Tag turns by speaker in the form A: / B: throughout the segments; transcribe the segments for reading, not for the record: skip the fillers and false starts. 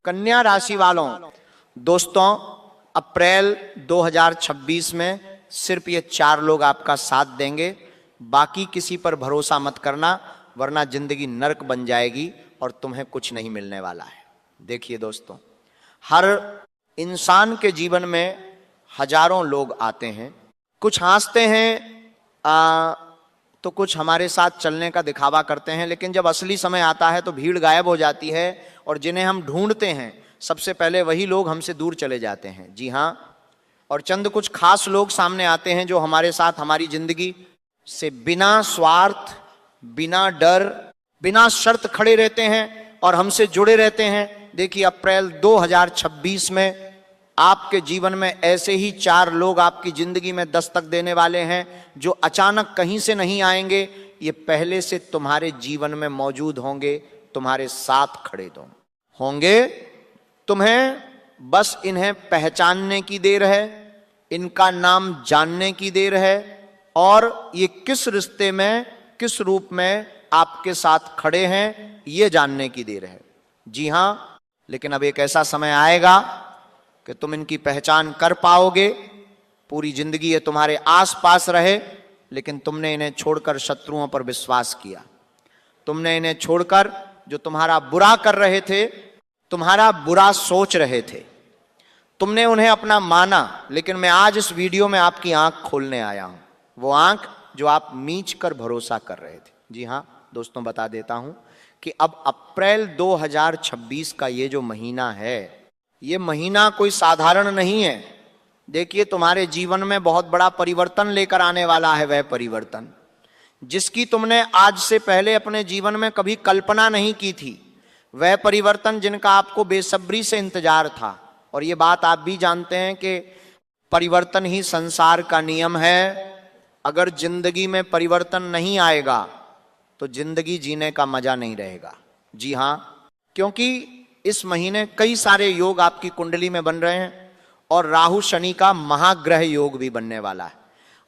A: कन्या राशि वालों, दोस्तों अप्रैल 2026 में सिर्फ ये 4 लोग आपका साथ देंगे। बाकी किसी पर भरोसा मत करना, वरना जिंदगी नरक बन जाएगी और तुम्हें कुछ नहीं मिलने वाला है। देखिए दोस्तों, हर इंसान के जीवन में हजारों लोग आते हैं, कुछ हंसते हैं तो कुछ हमारे साथ चलने का दिखावा करते हैं, लेकिन जब असली समय आता है तो भीड़ गायब हो जाती है और जिन्हें हम ढूंढते हैं सबसे पहले वही लोग हमसे दूर चले जाते हैं। जी हाँ, और चंद कुछ खास लोग सामने आते हैं जो हमारे साथ हमारी जिंदगी से बिना स्वार्थ, बिना डर, बिना शर्त खड़े रहते हैं और हमसे जुड़े रहते हैं। देखिए अप्रैल 2026 में आपके जीवन में ऐसे ही 4 लोग आपकी जिंदगी में दस्तक देने वाले हैं जो अचानक कहीं से नहीं आएंगे, ये पहले से तुम्हारे जीवन में मौजूद होंगे, तुम्हारे साथ खड़े होंगे। तुम्हें बस इन्हें पहचानने की देर है, इनका नाम जानने की देर है और ये किस रिश्ते में, किस रूप में आपके साथ खड़े हैं ये जानने की देर है। जी हाँ, लेकिन अब एक ऐसा समय आएगा कि तुम इनकी पहचान कर पाओगे। पूरी जिंदगी ये तुम्हारे आसपास रहे, लेकिन तुमने इन्हें छोड़कर शत्रुओं पर विश्वास किया। तुमने इन्हें छोड़कर जो तुम्हारा बुरा कर रहे थे, तुम्हारा बुरा सोच रहे थे, तुमने उन्हें अपना माना। लेकिन मैं आज इस वीडियो में आपकी आंख खोलने आया हूं, वो आंख जो आप मीच कर भरोसा कर रहे थे। जी हाँ दोस्तों, बता देता हूं कि अब अप्रैल 2026 का ये जो महीना है, ये महीना कोई साधारण नहीं है। देखिए तुम्हारे जीवन में बहुत बड़ा परिवर्तन लेकर आने वाला है। वह परिवर्तन जिसकी तुमने आज से पहले अपने जीवन में कभी कल्पना नहीं की थी, वह परिवर्तन जिनका आपको बेसब्री से इंतजार था। और ये बात आप भी जानते हैं कि परिवर्तन ही संसार का नियम है। अगर जिंदगी में परिवर्तन नहीं आएगा तो जिंदगी जीने का मजा नहीं रहेगा। जी हाँ, क्योंकि इस महीने कई सारे योग आपकी कुंडली में बन रहे हैं और राहु शनि का महाग्रह योग भी बनने वाला है।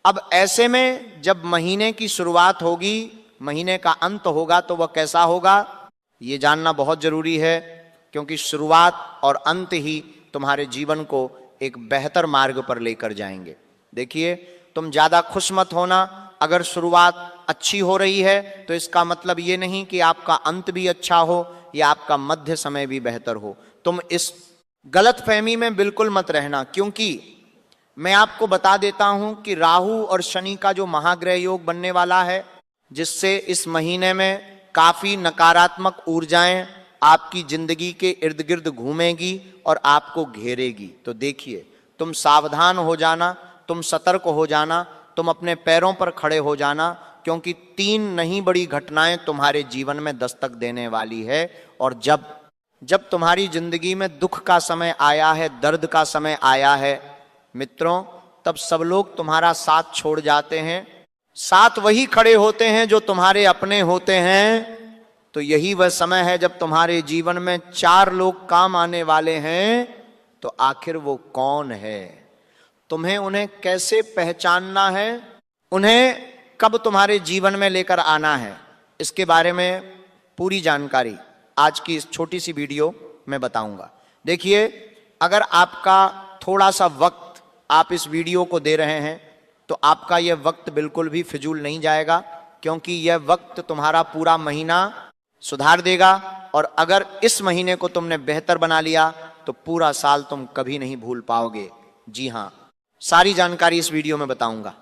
A: अब ऐसे में जब महीने की शुरुआत होगी, महीने का अंत होगा, तो वह कैसा होगा ये जानना बहुत जरूरी है, क्योंकि शुरुआत और अंत ही तुम्हारे जीवन को एक बेहतर मार्ग पर लेकर जाएंगे। देखिए तुम ज्यादा खुश मत होना। अगर शुरुआत अच्छी हो रही है तो इसका मतलब ये नहीं कि आपका अंत भी अच्छा हो या आपका मध्य समय भी बेहतर हो। तुम इस गलत फहमी में बिल्कुल मत रहना, क्योंकि मैं आपको बता देता हूं कि राहु और शनि का जो महाग्रह योग बनने वाला है, जिससे इस महीने में काफी नकारात्मक ऊर्जाएं आपकी जिंदगी के इर्द गिर्द घूमेगी और आपको घेरेगी। तो देखिए तुम सावधान हो जाना, तुम सतर्क हो जाना, तुम अपने पैरों पर खड़े हो जाना, क्योंकि 3 नहीं बड़ी घटनाएं तुम्हारे जीवन में दस्तक देने वाली है। और जब तुम्हारी जिंदगी में दुख का समय आया है, दर्द का समय आया है मित्रों, तब सब लोग तुम्हारा साथ छोड़ जाते हैं, साथ वही खड़े होते हैं जो तुम्हारे अपने होते हैं। तो यही वह समय है जब तुम्हारे जीवन में 4 लोग काम आने वाले हैं। तो आखिर वो कौन है, तुम्हें उन्हें कैसे पहचानना है, उन्हें कब तुम्हारे जीवन में लेकर आना है, इसके बारे में पूरी जानकारी आज की इस छोटी सी वीडियो में बताऊंगा। देखिए अगर आपका थोड़ा सा वक्त आप इस वीडियो को दे रहे हैं तो आपका यह वक्त बिल्कुल भी फिजूल नहीं जाएगा, क्योंकि यह वक्त तुम्हारा पूरा महीना सुधार देगा। और अगर इस महीने को तुमने बेहतर बना लिया तो पूरा साल तुम कभी नहीं भूल पाओगे। जी हाँ, सारी जानकारी इस वीडियो में बताऊंगा।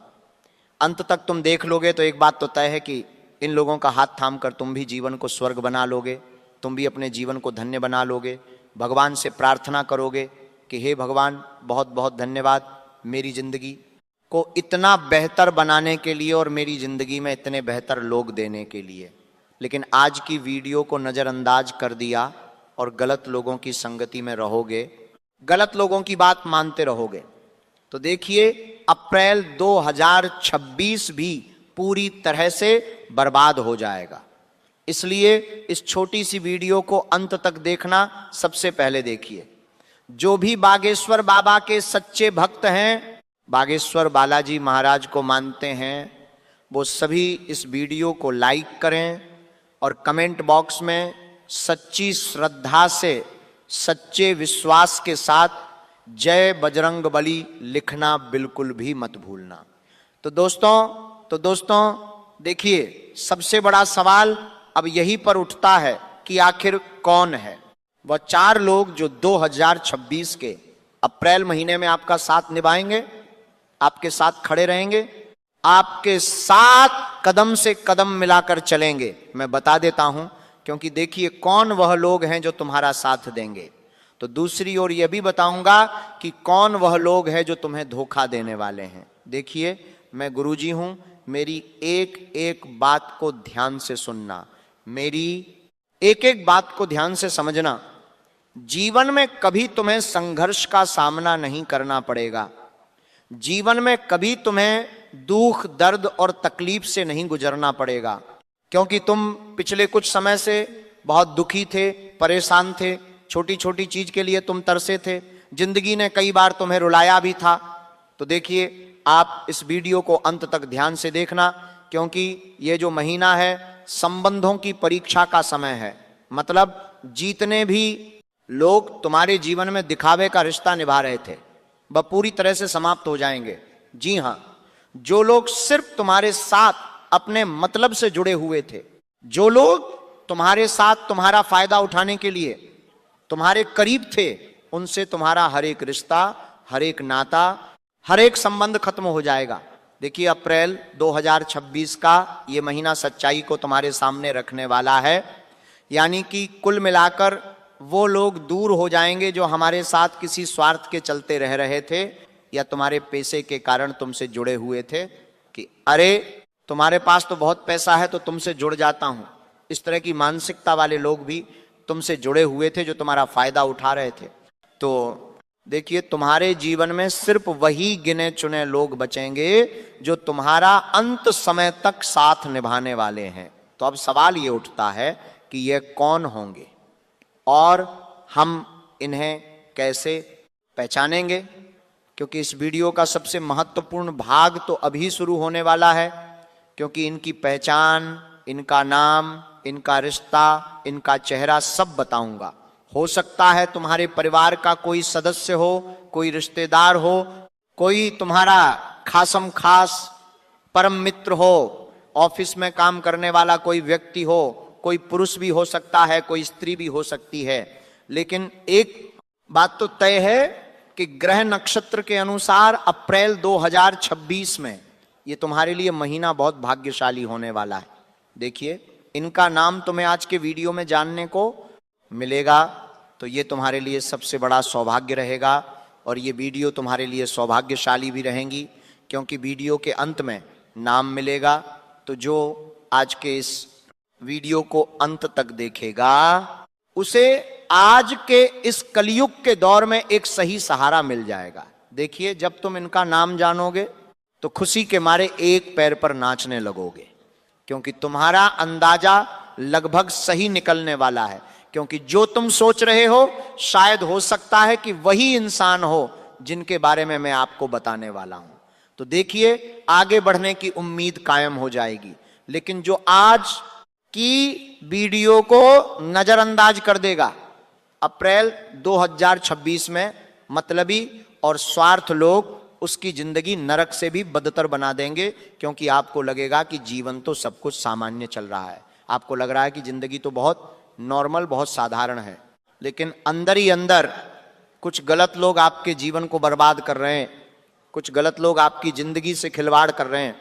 A: अंत तक तुम देख लोगे तो एक बात तो तय है कि इन लोगों का हाथ थामकर तुम भी जीवन को स्वर्ग बना लोगे, तुम भी अपने जीवन को धन्य बना लोगे। भगवान से प्रार्थना करोगे कि हे भगवान, बहुत बहुत धन्यवाद मेरी जिंदगी को इतना बेहतर बनाने के लिए और मेरी जिंदगी में इतने बेहतर लोग देने के लिए। लेकिन आज की वीडियो को नज़रअंदाज कर दिया और गलत लोगों की संगति में रहोगे, गलत लोगों की बात मानते रहोगे, तो देखिए अप्रैल 2026 भी पूरी तरह से बर्बाद हो जाएगा। इसलिए इस छोटी सी वीडियो को अंत तक देखना। सबसे पहले देखिए, जो भी बागेश्वर बाबा के सच्चे भक्त हैं, बागेश्वर बालाजी महाराज को मानते हैं, वो सभी इस वीडियो को लाइक करें और कमेंट बॉक्स में सच्ची श्रद्धा से सच्चे विश्वास के साथ जय बजरंग बली लिखना बिल्कुल भी मत भूलना। तो दोस्तों देखिए, सबसे बड़ा सवाल अब यही पर उठता है कि आखिर कौन है वह 4 लोग जो 2026 के अप्रैल महीने में आपका साथ निभाएंगे, आपके साथ खड़े रहेंगे, आपके साथ कदम से कदम मिलाकर चलेंगे। मैं बता देता हूं, क्योंकि देखिए कौन वह लोग हैं जो तुम्हारा साथ देंगे। तो दूसरी ओर यह भी बताऊंगा कि कौन वह लोग हैं जो तुम्हें धोखा देने वाले हैं। देखिए, मैं गुरुजी हूं, मेरी एक एक बात को ध्यान से सुनना, मेरी एक एक बात को ध्यान से समझना। जीवन में कभी तुम्हें संघर्ष का सामना नहीं करना पड़ेगा, जीवन में कभी तुम्हें दुख दर्द और तकलीफ से नहीं गुजरना पड़ेगा, क्योंकि तुम पिछले कुछ समय से बहुत दुखी थे, परेशान थे, छोटी छोटी चीज के लिए तुम तरसे थे, जिंदगी ने कई बार तुम्हें रुलाया भी था। तो देखिए, आप इस वीडियो को अंत तक ध्यान से देखना, क्योंकि ये जो महीना है संबंधों की परीक्षा का समय है। मतलब जितने भी लोग तुम्हारे जीवन में दिखावे का रिश्ता निभा रहे थे वह पूरी तरह से समाप्त हो जाएंगे। जी हां, जो लोग सिर्फ तुम्हारे साथ अपने मतलब से जुड़े हुए थे, जो लोग तुम्हारे साथ तुम्हारा फायदा उठाने के लिए तुम्हारे करीब थे, उनसे तुम्हारा हर एक रिश्ता, हर एक नाता, हर एक संबंध खत्म हो जाएगा। देखिए, अप्रैल 2026 का ये महीना सच्चाई को तुम्हारे सामने रखने वाला है, यानी कि कुल मिलाकर वो लोग दूर हो जाएंगे जो हमारे साथ किसी स्वार्थ के चलते रह रहे थे, या तुम्हारे पैसे के कारण तुमसे जुड़े हुए थे कि अरे तुम्हारे पास तो बहुत पैसा है तो तुमसे जुड़ जाता हूं। इस तरह की मानसिकता वाले लोग भी तुमसे जुड़े हुए थे जो तुम्हारा फायदा उठा रहे थे। तो देखिए, तुम्हारे जीवन में सिर्फ वही गिने चुने लोग बचेंगे जो तुम्हारा अंत समय तक साथ निभाने वाले हैं। तो अब सवाल ये उठता है कि ये कौन होंगे और हम इन्हें कैसे पहचानेंगे, क्योंकि इस वीडियो का सबसे महत्वपूर्ण भाग तो अभी शुरू होने वाला है, क्योंकि इनकी पहचान, इनका नाम, इनका रिश्ता, इनका चेहरा सब बताऊंगा। हो सकता है तुम्हारे परिवार का कोई सदस्य हो, कोई रिश्तेदार हो, कोई तुम्हारा खासम खास परम मित्र हो, ऑफिस में काम करने वाला कोई व्यक्ति हो, कोई पुरुष भी हो सकता है, कोई स्त्री भी हो सकती है। लेकिन एक बात तो तय है कि ग्रह नक्षत्र के अनुसार अप्रैल 2026 में ये तुम्हारे लिए महीना बहुत भाग्यशाली होने वाला है। देखिए, इनका नाम तुम्हें आज के वीडियो में जानने को मिलेगा, तो ये तुम्हारे लिए सबसे बड़ा सौभाग्य रहेगा, और ये वीडियो तुम्हारे लिए सौभाग्यशाली भी रहेंगी, क्योंकि वीडियो के अंत में नाम मिलेगा। तो जो आज के इस वीडियो को अंत तक देखेगा उसे आज के इस कलयुग के दौर में एक सही सहारा मिल जाएगा। देखिए, जब तुम इनका नाम जानोगे तो खुशी के मारे एक पैर पर नाचने लगोगे, क्योंकि तुम्हारा अंदाजा लगभग सही निकलने वाला है। क्योंकि जो तुम सोच रहे हो शायद हो सकता है कि वही इंसान हो जिनके बारे में मैं आपको बताने वाला हूं। तो देखिए, आगे बढ़ने की उम्मीद कायम हो जाएगी। लेकिन जो आज की वीडियो को नजरअंदाज कर देगा, अप्रैल 2026 में मतलबी और स्वार्थ लोग उसकी जिंदगी नरक से भी बदतर बना देंगे, क्योंकि आपको लगेगा कि जीवन तो सब कुछ सामान्य चल रहा है, आपको लग रहा है कि जिंदगी तो बहुत नॉर्मल, बहुत साधारण है, लेकिन अंदर ही अंदर कुछ गलत लोग आपके जीवन को बर्बाद कर रहे हैं, कुछ गलत लोग आपकी जिंदगी से खिलवाड़ कर रहे हैं।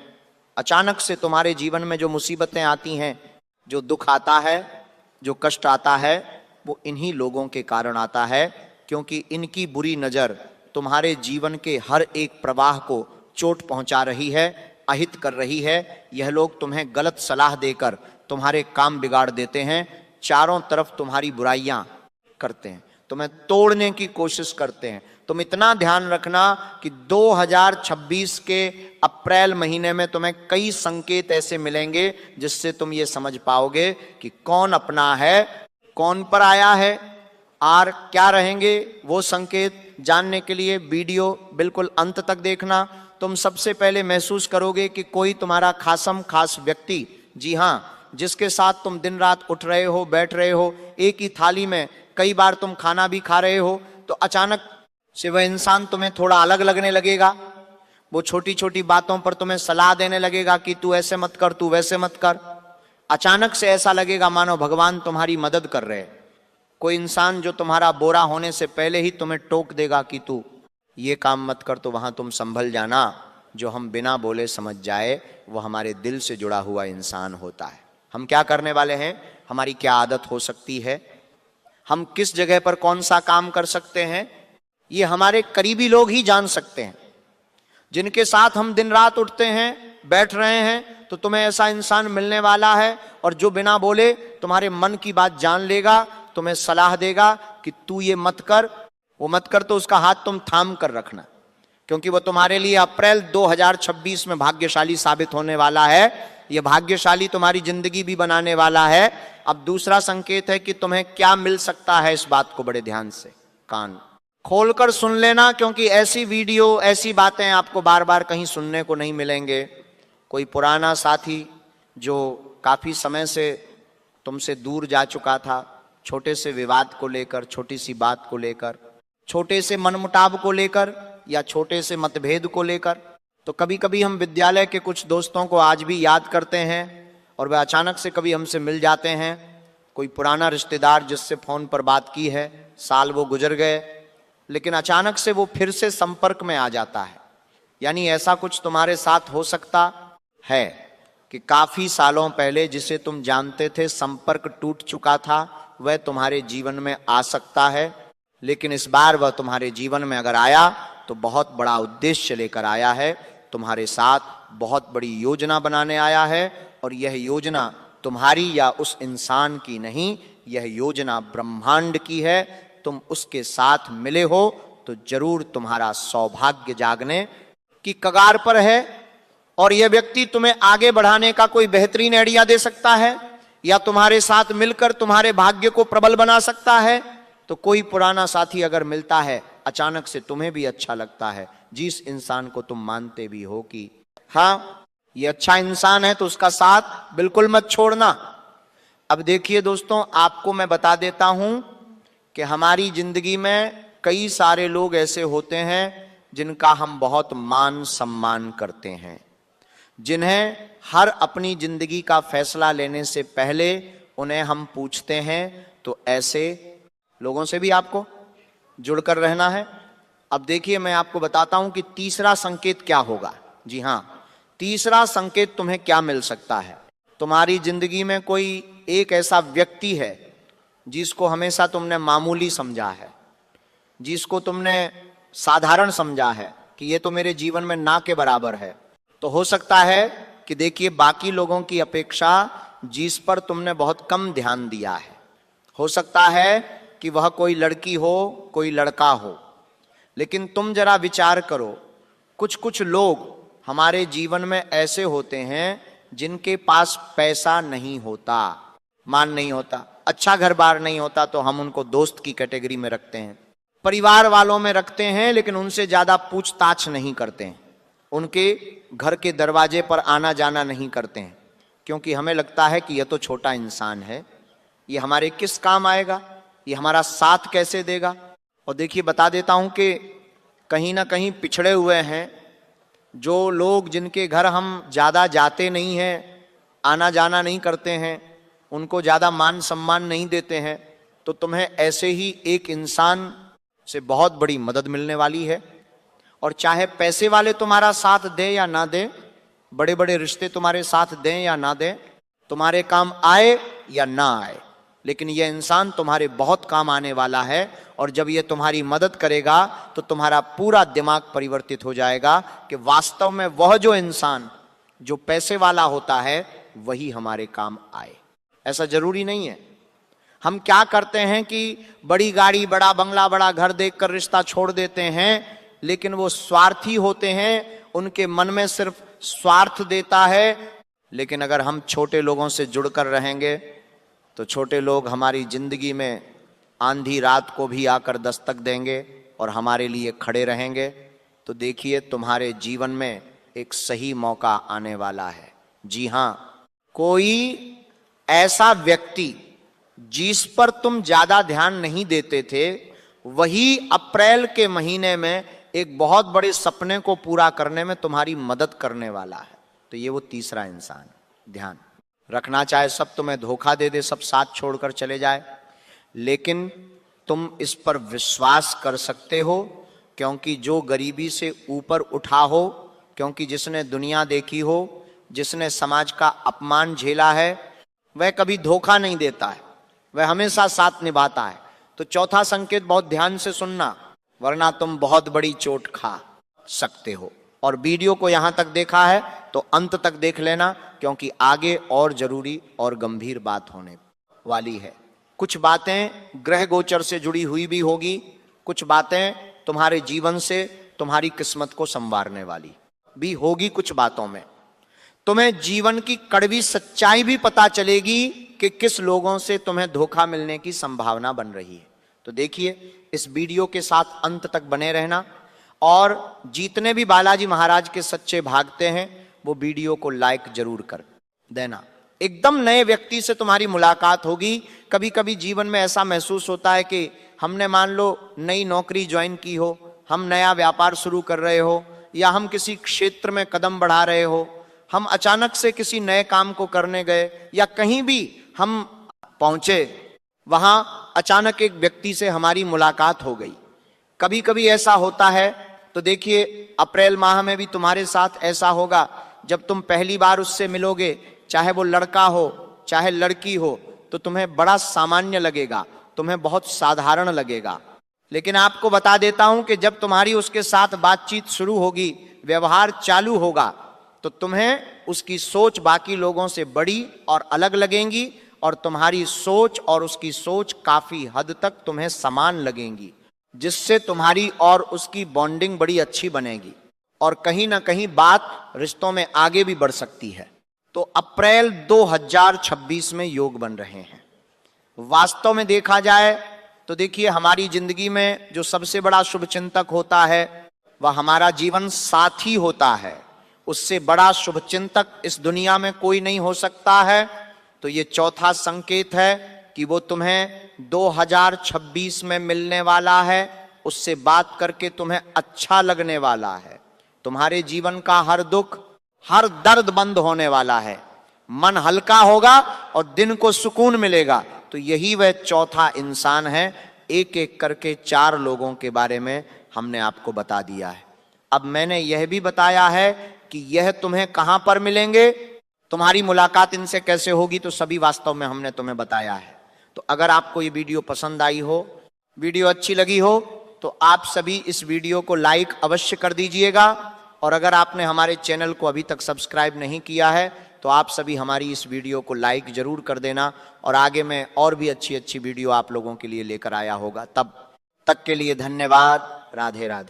A: अचानक से तुम्हारे जीवन में जो मुसीबतें आती हैं, जो दुख आता है, जो कष्ट आता है, वो इन्हीं लोगों के कारण आता है, क्योंकि इनकी बुरी नजर तुम्हारे जीवन के हर एक प्रवाह को चोट पहुंचा रही है, अहित कर रही है। यह लोग तुम्हें गलत सलाह देकर तुम्हारे काम बिगाड़ देते हैं, चारों तरफ तुम्हारी बुराइयां करते हैं, तुम्हें तोड़ने की कोशिश करते हैं। तुम इतना ध्यान रखना कि 2026 के अप्रैल महीने में तुम्हें कई संकेत ऐसे मिलेंगे जिससे तुम ये समझ पाओगे कि कौन अपना है, कौन पर आया है, और क्या रहेंगे वो संकेत। जानने के लिए वीडियो बिल्कुल अंत तक देखना। तुम सबसे पहले महसूस करोगे कि कोई तुम्हारा खासम खास व्यक्ति, जी हाँ, जिसके साथ तुम दिन रात उठ रहे हो, बैठ रहे हो, एक ही थाली में कई बार तुम खाना भी खा रहे हो तो अचानक से वह इंसान तुम्हें थोड़ा अलग लगने लगेगा, वो छोटी छोटी बातों पर तुम्हें सलाह देने लगेगा कि तू ऐसे मत कर, तू वैसे मत कर। अचानक से ऐसा लगेगा मानो भगवान तुम्हारी मदद कर रहे। कोई इंसान जो तुम्हारा बोरा होने से पहले ही तुम्हें टोक देगा कि तू ये काम मत कर, तो वहां तुम संभल जाना। जो हम बिना बोले समझ जाए वो हमारे दिल से जुड़ा हुआ इंसान होता है। हम क्या करने वाले हैं, हमारी क्या आदत हो सकती है, हम किस जगह पर कौन सा काम कर सकते हैं, ये हमारे करीबी लोग ही जान सकते हैं। जिनके साथ हम दिन रात उठते हैं बैठ रहे हैं, तो तुम्हें ऐसा इंसान मिलने वाला है और जो बिना बोले तुम्हारे मन की बात जान लेगा, तुम्हें सलाह देगा कि तू ये मत कर, वो मत कर, तो उसका हाथ तुम थाम कर रखना, क्योंकि वो तुम्हारे लिए अप्रैल 2026 में भाग्यशाली साबित होने वाला है। ये भाग्यशाली तुम्हारी जिंदगी भी बनाने वाला है। अब दूसरा संकेत है कि तुम्हें क्या मिल सकता है, इस बात को बड़े ध्यान से कान खोलकर सुन लेना, क्योंकि ऐसी वीडियो, ऐसी बातें आपको बार बार कहीं सुनने को नहीं मिलेंगे। कोई पुराना साथी जो काफी समय से तुमसे दूर जा चुका था, छोटे से विवाद को लेकर, छोटी सी बात को लेकर, छोटे से मनमुटाव को लेकर या छोटे से मतभेद को लेकर, तो कभी कभी हम विद्यालय के कुछ दोस्तों को आज भी याद करते हैं और वह अचानक से कभी हमसे मिल जाते हैं। कोई पुराना रिश्तेदार जिससे फोन पर बात की है, साल वो गुजर गए, लेकिन अचानक से वो फिर से संपर्क में आ जाता है। यानी ऐसा कुछ तुम्हारे साथ हो सकता है कि काफी सालों पहले जिसे तुम जानते थे, संपर्क टूट चुका था, वह तुम्हारे जीवन में आ सकता है। लेकिन इस बार वह तुम्हारे जीवन में अगर आया तो बहुत बड़ा उद्देश्य लेकर आया है, तुम्हारे साथ बहुत बड़ी योजना बनाने आया है। और यह योजना तुम्हारी या उस इंसान की नहीं, यह योजना ब्रह्मांड की है। तुम उसके साथ मिले हो तो जरूर तुम्हारा सौभाग्य जागने की कगार पर है। और यह व्यक्ति तुम्हें आगे बढ़ाने का कोई बेहतरीन आइडिया दे सकता है या तुम्हारे साथ मिलकर तुम्हारे भाग्य को प्रबल बना सकता है। तो कोई पुराना साथी अगर मिलता है, अचानक से तुम्हें भी अच्छा लगता है, जिस इंसान को तुम मानते भी हो कि हाँ ये अच्छा इंसान है, तो उसका साथ बिल्कुल मत छोड़ना। अब देखिए दोस्तों, आपको मैं बता देता हूं कि हमारी जिंदगी में कई सारे लोग ऐसे होते हैं जिनका हम बहुत मान सम्मान करते हैं, जिन्हें हर अपनी जिंदगी का फैसला लेने से पहले उन्हें हम पूछते हैं। तो ऐसे लोगों से भी आपको जुड़कर रहना है। अब देखिए, मैं आपको बताता हूं कि तीसरा संकेत क्या होगा। जी हां, तीसरा संकेत तुम्हें क्या मिल सकता है। तुम्हारी जिंदगी में कोई एक ऐसा व्यक्ति है जिसको हमेशा तुमने मामूली समझा है, जिसको तुमने साधारण समझा है कि ये तो मेरे जीवन में ना के बराबर है। तो हो सकता है कि देखिए, बाकी लोगों की अपेक्षा जिस पर तुमने बहुत कम ध्यान दिया है, हो सकता है कि वह कोई लड़की हो, कोई लड़का हो, लेकिन तुम जरा विचार करो, कुछ कुछ लोग हमारे जीवन में ऐसे होते हैं जिनके पास पैसा नहीं होता, मान नहीं होता, अच्छा घर बार नहीं होता, तो हम उनको दोस्त की कैटेगरी में रखते हैं, परिवार वालों में रखते हैं, लेकिन उनसे ज्यादा पूछताछ नहीं करते हैं, उनके घर के दरवाजे पर आना जाना नहीं करते हैं, क्योंकि हमें लगता है कि यह तो छोटा इंसान है, ये हमारे किस काम आएगा, ये हमारा साथ कैसे देगा। और देखिए, बता देता हूं कि कहीं ना कहीं पिछड़े हुए हैं जो लोग, जिनके घर हम ज़्यादा जाते नहीं हैं, आना जाना नहीं करते हैं, उनको ज़्यादा मान सम्मान नहीं देते हैं, तो तुम्हें ऐसे ही एक इंसान से बहुत बड़ी मदद मिलने वाली है। और चाहे पैसे वाले तुम्हारा साथ दें या ना दें, बड़े बड़े रिश्ते तुम्हारे साथ दें या ना दें, तुम्हारे काम आए या ना आए, लेकिन यह इंसान तुम्हारे बहुत काम आने वाला है। और जब यह तुम्हारी मदद करेगा तो तुम्हारा पूरा दिमाग परिवर्तित हो जाएगा कि वास्तव में वह जो इंसान जो पैसे वाला होता है वही हमारे काम आए। ऐसा जरूरी नहीं है। हम क्या करते हैं कि बड़ी गाड़ी, बड़ा बंगला, बड़ा घर देखकर रिश्ता छोड़ देते हैं, लेकिन वो स्वार्थी होते हैं, उनके मन में सिर्फ स्वार्थ देता है। लेकिन अगर हम छोटे लोगों से जुड़कर रहेंगे तो छोटे लोग हमारी जिंदगी में आंधी रात को भी आकर दस्तक देंगे और हमारे लिए खड़े रहेंगे। तो देखिए, तुम्हारे जीवन में एक सही मौका आने वाला है। जी हां, कोई ऐसा व्यक्ति जिस पर तुम ज्यादा ध्यान नहीं देते थे, वही अप्रैल के महीने में एक बहुत बड़े सपने को पूरा करने में तुम्हारी मदद करने वाला है। तो ये वो तीसरा इंसान है। ध्यान रखना, चाहे सब तुम्हें धोखा दे दे, सब साथ छोड़कर चले जाए, लेकिन तुम इस पर विश्वास कर सकते हो, क्योंकि जो गरीबी से ऊपर उठा हो, क्योंकि जिसने दुनिया देखी हो, जिसने समाज का अपमान झेला है, वह कभी धोखा नहीं देता है, वह हमेशा साथ निभाता है। तो चौथा संकेत बहुत ध्यान से सुनना, वरना तुम बहुत बड़ी चोट खा सकते हो। और वीडियो को यहां तक देखा है तो अंत तक देख लेना, क्योंकि आगे और जरूरी और गंभीर बात होने वाली है। कुछ बातें ग्रह गोचर से जुड़ी हुई भी होगी, कुछ बातें तुम्हारे जीवन से तुम्हारी किस्मत को संवारने वाली भी होगी। कुछ बातों में तुम्हें जीवन की कड़वी सच्चाई भी पता चलेगी कि किस लोगों से तुम्हें धोखा मिलने की संभावना बन रही है। तो देखिए, इस वीडियो के साथ अंत तक बने रहना, और जितने भी बालाजी महाराज के सच्चे भागते हैं वो वीडियो को लाइक जरूर कर देना। एकदम नए व्यक्ति से तुम्हारी मुलाकात होगी। कभी कभी जीवन में ऐसा महसूस होता है कि हमने मान लो नई नौकरी ज्वाइन की हो, हम नया व्यापार शुरू कर रहे हो, या हम किसी क्षेत्र में कदम बढ़ा रहे हो, हम अचानक से किसी नए काम को करने गए, या कहीं भी हम पहुंचे, वहां अचानक एक व्यक्ति से हमारी मुलाकात हो गई। कभी कभी ऐसा होता है। तो देखिए, अप्रैल माह में भी तुम्हारे साथ ऐसा होगा। जब तुम पहली बार उससे मिलोगे, चाहे वो लड़का हो चाहे लड़की हो, तो तुम्हें बड़ा सामान्य लगेगा, तुम्हें बहुत साधारण लगेगा। लेकिन आपको बता देता हूं कि जब तुम्हारी उसके साथ बातचीत शुरू होगी, व्यवहार चालू होगा, तो तुम्हें उसकी सोच बाकी लोगों से बड़ी और अलग लगेंगी, और तुम्हारी सोच और उसकी सोच काफी हद तक तुम्हें समान लगेंगी, जिससे तुम्हारी और उसकी बॉन्डिंग बड़ी अच्छी बनेगी, और कहीं ना कहीं बात रिश्तों में आगे भी बढ़ सकती है। तो अप्रैल 2026 में योग बन रहे हैं। वास्तव में देखा जाए तो देखिए, हमारी जिंदगी में जो सबसे बड़ा शुभचिंतक होता है वह हमारा जीवन साथी होता है। उससे बड़ा शुभचिंतक इस दुनिया में कोई नहीं हो सकता है। तो ये चौथा संकेत है कि वो तुम्हें 2026 में मिलने वाला है, उससे बात करके तुम्हें अच्छा लगने वाला है, तुम्हारे जीवन का हर दुख हर दर्द बंद होने वाला है, मन हल्का होगा और दिन को सुकून मिलेगा। तो यही वह चौथा इंसान है। एक एक करके 4 लोगों के बारे में हमने आपको बता दिया है। अब मैंने यह भी बताया है कि यह तुम्हें कहां पर मिलेंगे, तुम्हारी मुलाकात इनसे कैसे होगी, तो सभी वास्तव में हमने तुम्हें बताया है। तो अगर आपको ये वीडियो पसंद आई हो, वीडियो अच्छी लगी हो, तो आप सभी इस वीडियो को लाइक अवश्य कर दीजिएगा। और अगर आपने हमारे चैनल को अभी तक सब्सक्राइब नहीं किया है, तो आप सभी हमारी इस वीडियो को लाइक जरूर कर देना, और आगे मैं और भी अच्छी अच्छी वीडियो आप लोगों के लिए लेकर आया होगा। तब तक के लिए धन्यवाद। राधे राधे।